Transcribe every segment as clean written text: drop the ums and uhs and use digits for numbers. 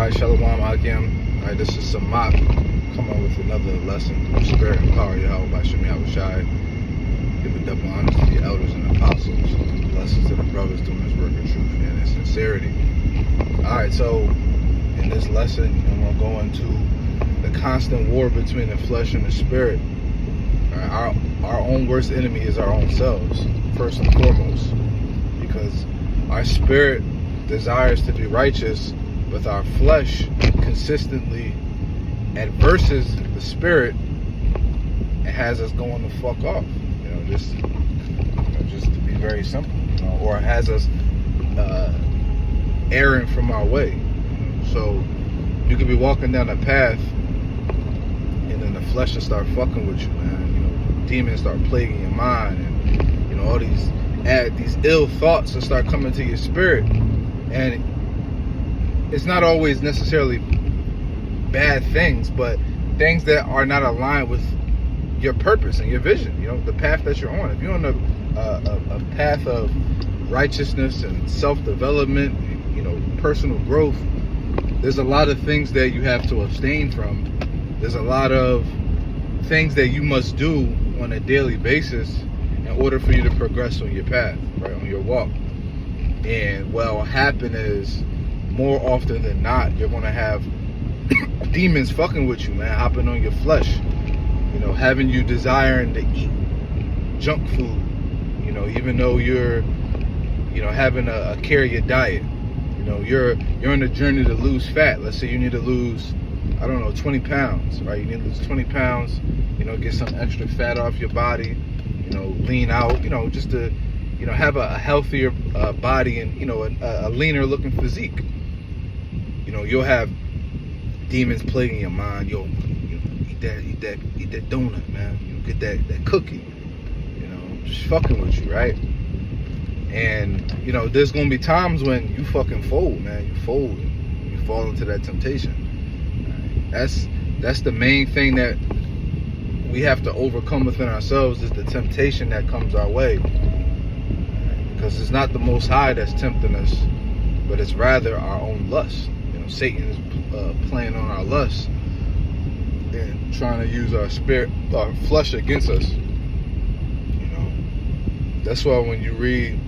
Alright, Shalom Akim. Alright, this is Samat. Come on with another lesson through spirit and power. Yahweh by Shemi Abushai. Give a double honor to the elders and apostles. Blessings to the brothers doing this work of truth and in sincerity. Alright, so in this lesson, we're going to the constant war between the flesh and the spirit. Our own worst enemy is our own selves, first and foremost. Because our spirit desires to be righteous, but our flesh consistently adverses the spirit and has us going the fuck off. Just to be very simple. Or has us erring from our way. So you could be walking down a path and then the flesh will start fucking with you, man. Demons start plaguing your mind, and all these ill thoughts will start coming to your spirit. And it's not always necessarily bad things, but things that are not aligned with your purpose and your vision, the path that you're on. If you're on a path of righteousness and self-development, personal growth, there's a lot of things that you have to abstain from. There's a lot of things that you must do on a daily basis in order for you to progress on your path, right, on your walk. And what will happen is, more often than not, you're going to have demons fucking with you, man, hopping on your flesh, having you desiring to eat junk food, even though you're, having a carrier diet. You're on a journey to lose fat. Let's say you need to lose, 20 pounds, right? You need to lose 20 pounds, get some extra fat off your body, lean out, just to, have a healthier body and, a leaner looking physique. You'll have demons plaguing your mind. You'll eat that donut, man. Get that cookie, just fucking with you, right? And, there's going to be times when you fucking fold, man. You fold. You fall into that temptation. Right? That's the main thing that we have to overcome within ourselves, is the temptation that comes our way. Because it's not the Most High that's tempting us, but it's rather our own lust. Satan is playing on our lust and trying to use our spirit, our flesh against us. That's why when you read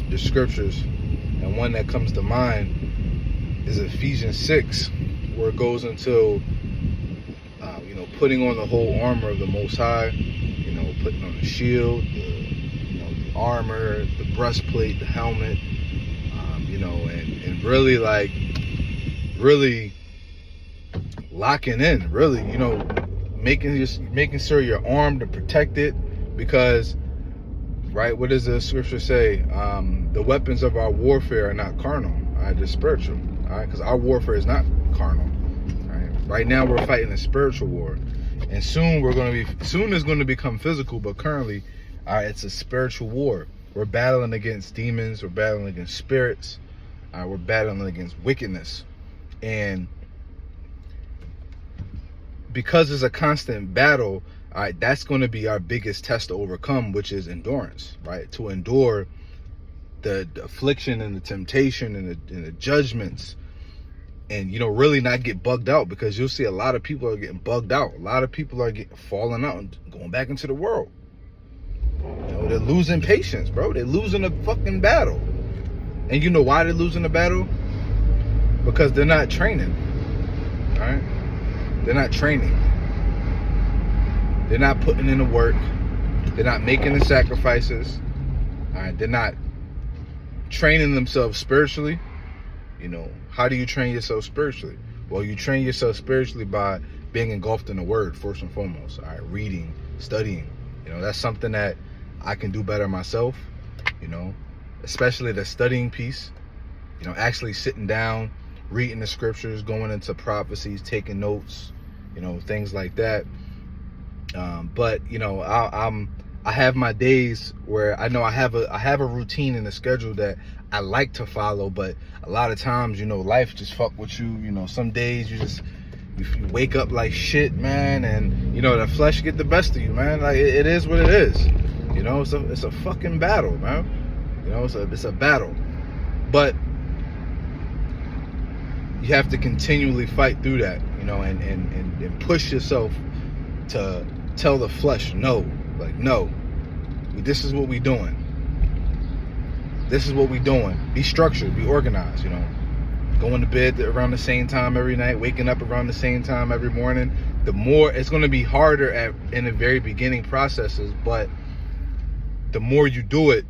the scriptures, and one that comes to mind is Ephesians 6, where it goes into putting on the whole armor of the Most High, putting on the shield, the armor, the breastplate, the helmet, and really locking in, really, making sure you're armed and protected, because, right, what does the scripture say? The weapons of our warfare are not carnal, they're spiritual, because our warfare is not carnal. Right now we're fighting a spiritual war, and soon it's going to become physical, but currently, it's a spiritual war. We're battling against demons, we're battling against spirits, we're battling against wickedness. And because it's a constant battle, that's going to be our biggest test to overcome, which is endurance, right? To endure the affliction and the temptation and the judgments, and really not get bugged out, because you'll see a lot of people are getting bugged out. A lot of people are falling out and going back into the world. They're losing patience, bro. They're losing a fucking battle. And you know why they're losing the battle? Because they're not training. All right? They're not training. They're not putting in the work. They're not making the sacrifices. All right? They're not training themselves spiritually. How do you train yourself spiritually? Well, you train yourself spiritually by being engulfed in the Word, first and foremost. All right? Reading, studying. That's something that I can do better myself. Especially the studying piece. Actually sitting down, reading the scriptures, going into prophecies, taking notes, things like that. But I have my days where I know I have a routine and a schedule that I like to follow, but a lot of times, life just fuck with you. Some days you wake up like shit, man, and the flesh get the best of you, man. Like it is what it is. It's a fucking battle, man. It's a battle. But you have to continually fight through that, you know, and push yourself to tell the flesh no. Like, no, this is what we doing. This is what we doing. Be structured, be organized, you know. Going to bed around the same time every night, waking up around the same time every morning. The more, it's going to be harder in the very beginning processes, but the more you do it,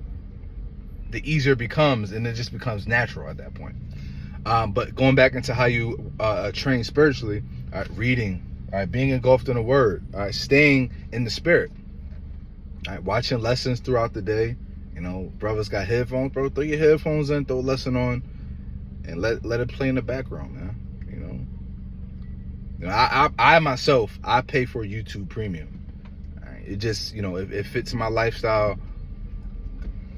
the easier it becomes, and it just becomes natural at that point. But going back into how you train spiritually, reading, being engulfed in the word, staying in the spirit, watching lessons throughout the day. You know, brothers got headphones, bro, throw your headphones in, throw a lesson on, and let it play in the background, man. You know, I myself, I pay for YouTube Premium. It just, you know, it fits my lifestyle.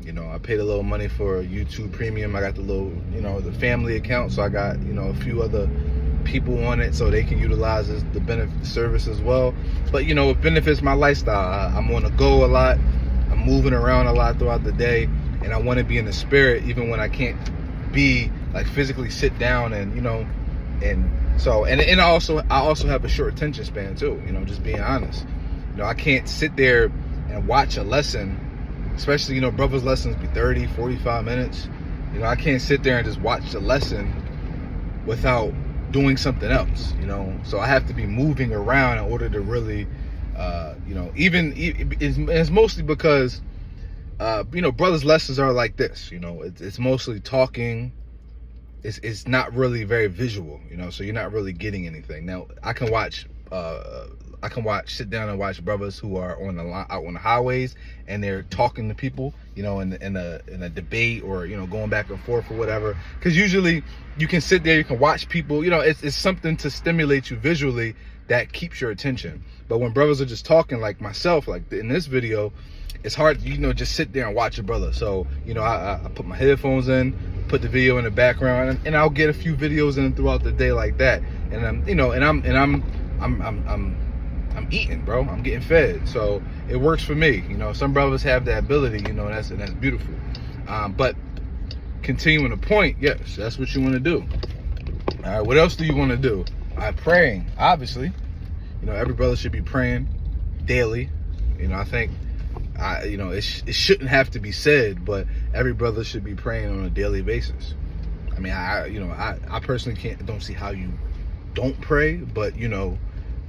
You know, I paid a little money for YouTube Premium. I got the little, you know, the family account, so I got, you know, a few other people on it so they can utilize the benefit service as well. But, you know, it benefits my lifestyle. I'm on the go a lot. I'm moving around a lot throughout the day, and I want to be in the spirit even when I can't be like physically sit down, and, you know, and so, and I also have a short attention span too, you know, just being honest. You know, I can't sit there and watch a lesson, especially, you know, brothers' lessons be 30, 45 minutes. You know, I can't sit there and just watch the lesson without doing something else, you know. So I have to be moving around in order to really, you know, even it's mostly because, you know, brothers' lessons are like this, you know, it's mostly talking. It's not really very visual, you know, so you're not really getting anything. Now, I can sit down and watch brothers who are out on the highways, and they're talking to people, you know, in a debate, or, you know, going back and forth or whatever. Because usually you can sit there, you can watch people, you know, it's something to stimulate you visually that keeps your attention. But when brothers are just talking, like myself, like in this video, it's hard, you know, just sit there and watch a brother. So, you know, I put my headphones in, put the video in the background, and I'll get a few videos in throughout the day like that. And I'm, you know, I'm eating, bro. I'm getting fed. So it works for me. You know, some brothers have that ability, you know, and that's beautiful. But continuing the point, yes, that's what you want to do. All right, what else do you want to do? Praying, obviously. You know, every brother should be praying daily. You know, I think, you know, it shouldn't have to be said, but every brother should be praying on a daily basis. I mean, I personally don't see how you don't pray, but, you know,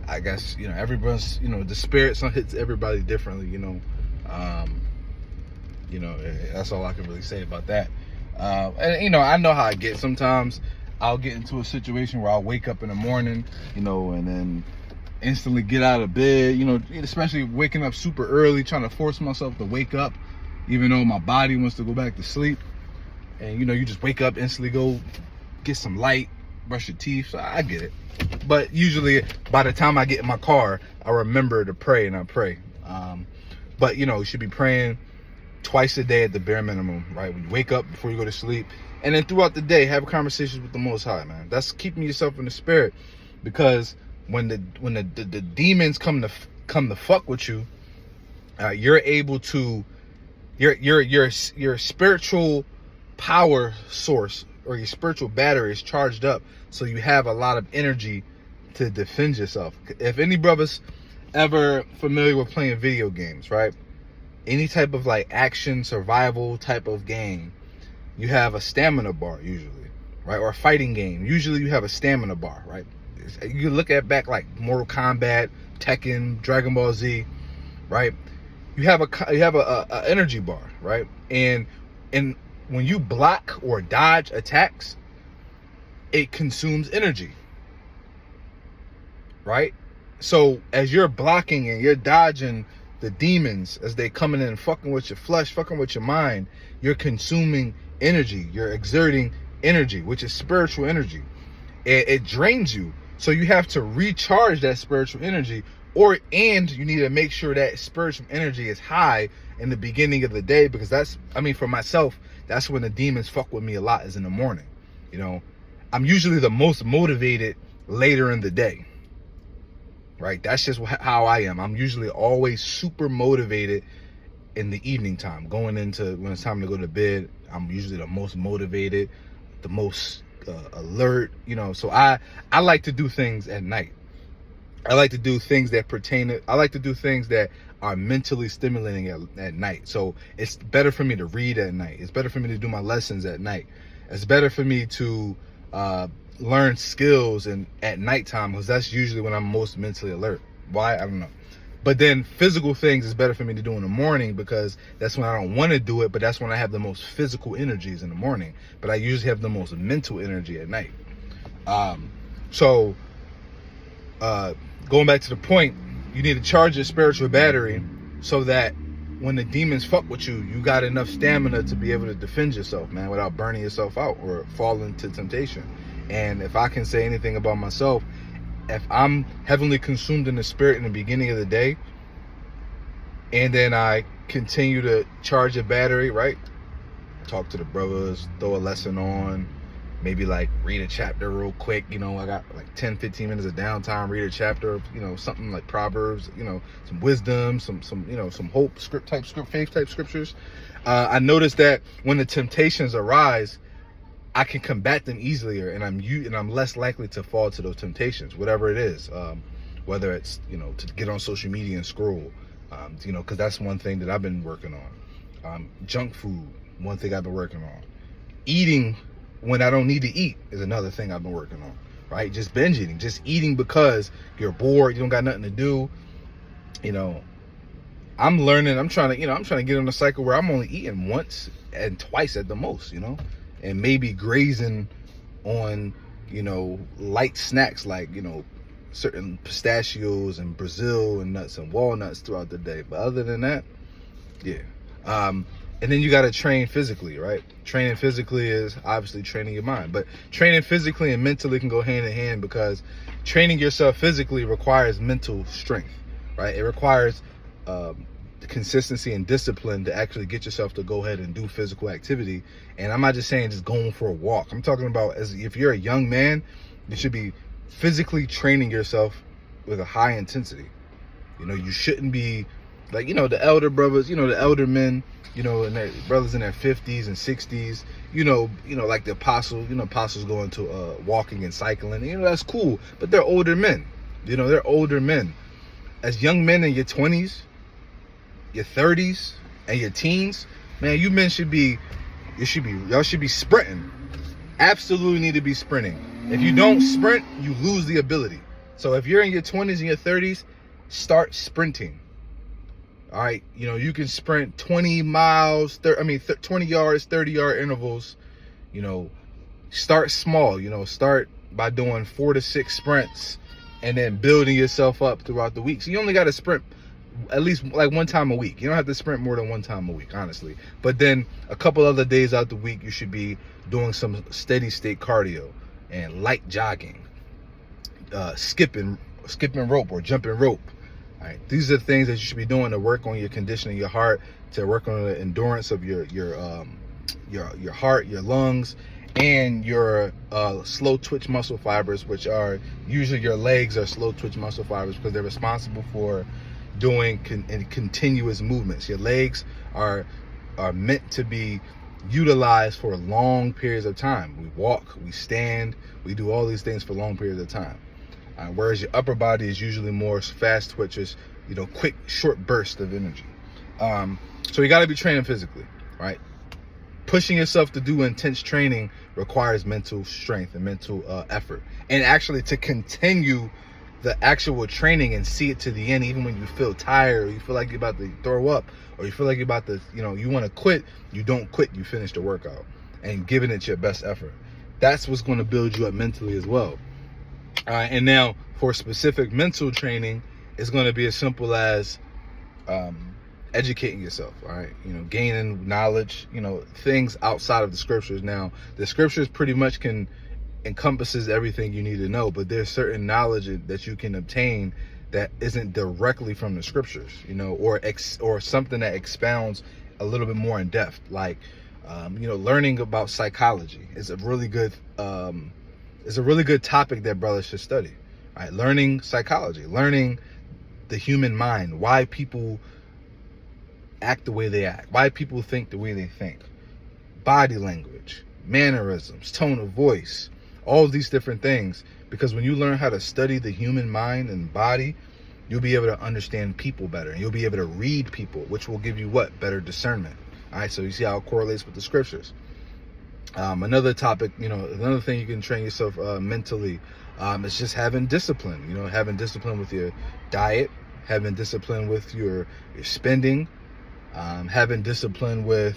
I guess, you know, everybody's, you know, the spirit hits everybody differently, you know. You know, that's all I can really say about that. And, you know, I know how I get. Sometimes I'll get into a situation where I'll wake up in the morning, you know, and then instantly get out of bed, you know, especially waking up super early, trying to force myself to wake up, even though my body wants to go back to sleep. And, you know, you just wake up, instantly go get some light, brush your teeth. So I get it. But usually by the time I get in my car, I remember to pray, and I pray. But, you know, you should be praying twice a day at the bare minimum, right? When you wake up, before you go to sleep, and then throughout the day, have conversations with the Most High, man. That's keeping yourself in the spirit, because when the demons come to fuck with you, you're able to, your spiritual power source, or your spiritual battery, is charged up, so you have a lot of energy to defend yourself. If any brothers ever familiar with playing video games, right? Any type of like action survival type of game, you have a stamina bar usually, right? Or a fighting game, usually you have a stamina bar, right? You look at back like Mortal Kombat, Tekken, Dragon Ball Z, right? You have a energy bar, right? And when you block or dodge attacks, it consumes energy, right? So as you're blocking and you're dodging the demons as they coming in and fucking with your flesh, fucking with your mind, you're consuming energy. You're exerting energy, which is spiritual energy. It drains you. So you have to recharge that spiritual energy, and you need to make sure that spiritual energy is high in the beginning of the day, because that's, I mean, for myself, that's when the demons fuck with me a lot, is in the morning. You know, I'm usually the most motivated later in the day, right? That's just how I am. I'm usually always super motivated in the evening time, going into when it's time to go to bed. I'm usually the most motivated, the most alert, so I like to do things at night. I like to do things that I like to do things that are mentally stimulating at night. So it's better for me to read at night. It's better for me to do my lessons at night. It's better for me to learn skills at nighttime, because that's usually when I'm most mentally alert. Why? I don't know. But then physical things is better for me to do in the morning, because that's when I don't want to do it, but that's when I have the most physical energies in the morning. But I usually have the most mental energy at night. Going back to the point, you need to charge your spiritual battery so that when the demons fuck with you, you got enough stamina to be able to defend yourself, man, without burning yourself out or falling into temptation. And if I can say anything about myself, if I'm heavily consumed in the spirit in the beginning of the day, and then I continue to charge a battery, right? Talk to the brothers, throw a lesson on, maybe like read a chapter real quick. I got like 10-15 minutes of downtime, read a chapter of, something like Proverbs, some wisdom, some hope, faith type scriptures. I noticed that when the temptations arise, I can combat them easier, and I'm less likely to fall to those temptations, whatever it is. Whether it's, to get on social media and scroll, because that's one thing that I've been working on. Junk food, one thing I've been working on. Eating when I don't need to eat is another thing I've been working on, right? Just binge eating, just eating because you're bored, you don't got nothing to do. I'm trying to get in a cycle where I'm only eating once and twice at the most, and maybe grazing on, light snacks like, certain pistachios and Brazil and nuts and walnuts throughout the day. But other than that, yeah. And then you got to train physically, right? Training physically is obviously training your mind, but training physically and mentally can go hand in hand, because training yourself physically requires mental strength, right? It requires consistency and discipline to actually get yourself to go ahead and do physical activity. And I'm not just saying just going for a walk. I'm talking about, as if you're a young man, you should be physically training yourself with a high intensity. You shouldn't be like, the elder brothers, the elder men, and their brothers in their 50s and 60s, like the apostles going to walking and cycling, that's cool, but they're older men. They're older men. As young men in your 20s, your 30s, and your teens, man, y'all should be sprinting. Absolutely need to be sprinting. If you don't sprint, you lose the ability. So if you're in your 20s and your 30s, start sprinting. All right, you can sprint 20 miles, 20 yards, 30-yard intervals. Start small. Start by doing 4 to 6 sprints, and then building yourself up throughout the week. So you only got to sprint at least like one time a week. You don't have to sprint more than one time a week, honestly. But then a couple other days out the week, you should be doing some steady state cardio and light jogging, skipping rope or jumping rope. All right, these are the things that you should be doing to work on your conditioning, your heart, to work on the endurance of your heart, your lungs, and your slow twitch muscle fibers, which are usually your legs are slow twitch muscle fibers, because they're responsible for doing continuous movements. Your legs are meant to be utilized for long periods of time. We walk, we stand, we do all these things for long periods of time. Whereas your upper body is usually more fast twitches, quick, short bursts of energy. So you got to be training physically, right? Pushing yourself to do intense training requires mental strength and mental effort. And actually to continue the actual training and see it to the end, even when you feel tired, or you feel like you're about to throw up, or you feel like you're about to, you want to quit, you don't quit, you finish the workout and giving it your best effort. That's what's going to build you up mentally as well. And now for specific mental training, it's going to be as simple as educating yourself, all right? Gaining knowledge, things outside of the scriptures. Now, the scriptures pretty much encompasses everything you need to know, but there's certain knowledge that you can obtain that isn't directly from the scriptures, or something that expounds a little bit more in depth, like learning about psychology is a really good topic that brothers should study. All right, learning psychology, learning the human mind, why people act the way they act, why people think the way they think, body language, mannerisms, tone of voice, all of these different things. Because when you learn how to study the human mind and body, you'll be able to understand people better, and you'll be able to read people, which will give you what? Better discernment. All right, so you see how it correlates with the scriptures. Another topic, another thing you can train yourself mentally, is just having discipline. Having discipline with your diet, having discipline with your spending, having discipline with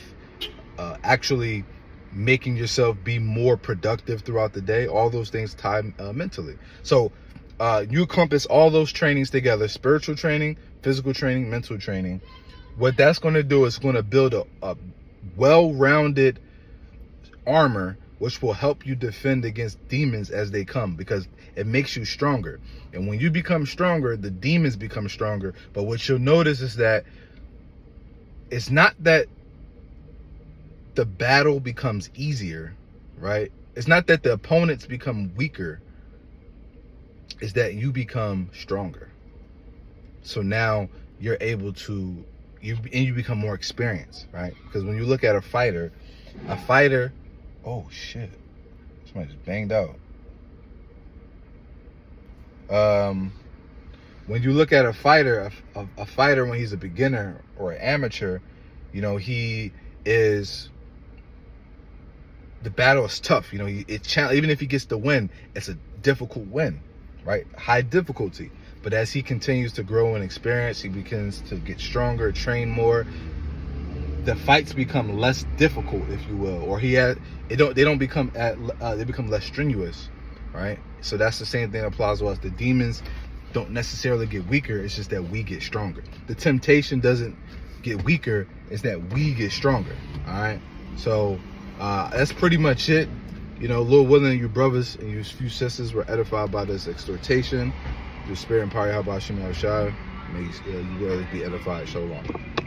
actually making yourself be more productive throughout the day. All those things tie mentally. So you encompass all those trainings together: spiritual training, physical training, mental training. What that's going to do is going to build a well-rounded armor, which will help you defend against demons as they come, because it makes you stronger. And when you become stronger, the demons become stronger. But what you'll notice is that it's not that the battle becomes easier, right? It's not that the opponents become weaker. It's that you become stronger. So now you're able to, you become more experienced, right? Because when you look at a fighter, oh shit, somebody just banged out. When you look at a fighter, a fighter when he's a beginner or an amateur, he is, the battle is tough. Even if he gets the win, it's a difficult win, right? High difficulty. But as he continues to grow in experience, he begins to get stronger, train more. The fights become less difficult, if you will, or they become less strenuous, right? So that's the same thing that applies to us. The demons don't necessarily get weaker. It's just that we get stronger. The temptation doesn't get weaker. It's that we get stronger. All right. So that's pretty much it. Lord willing, you brothers and you few sisters were edified by this exhortation. Your spirit and power, how about Shema Shai? May you always be edified. Shalom.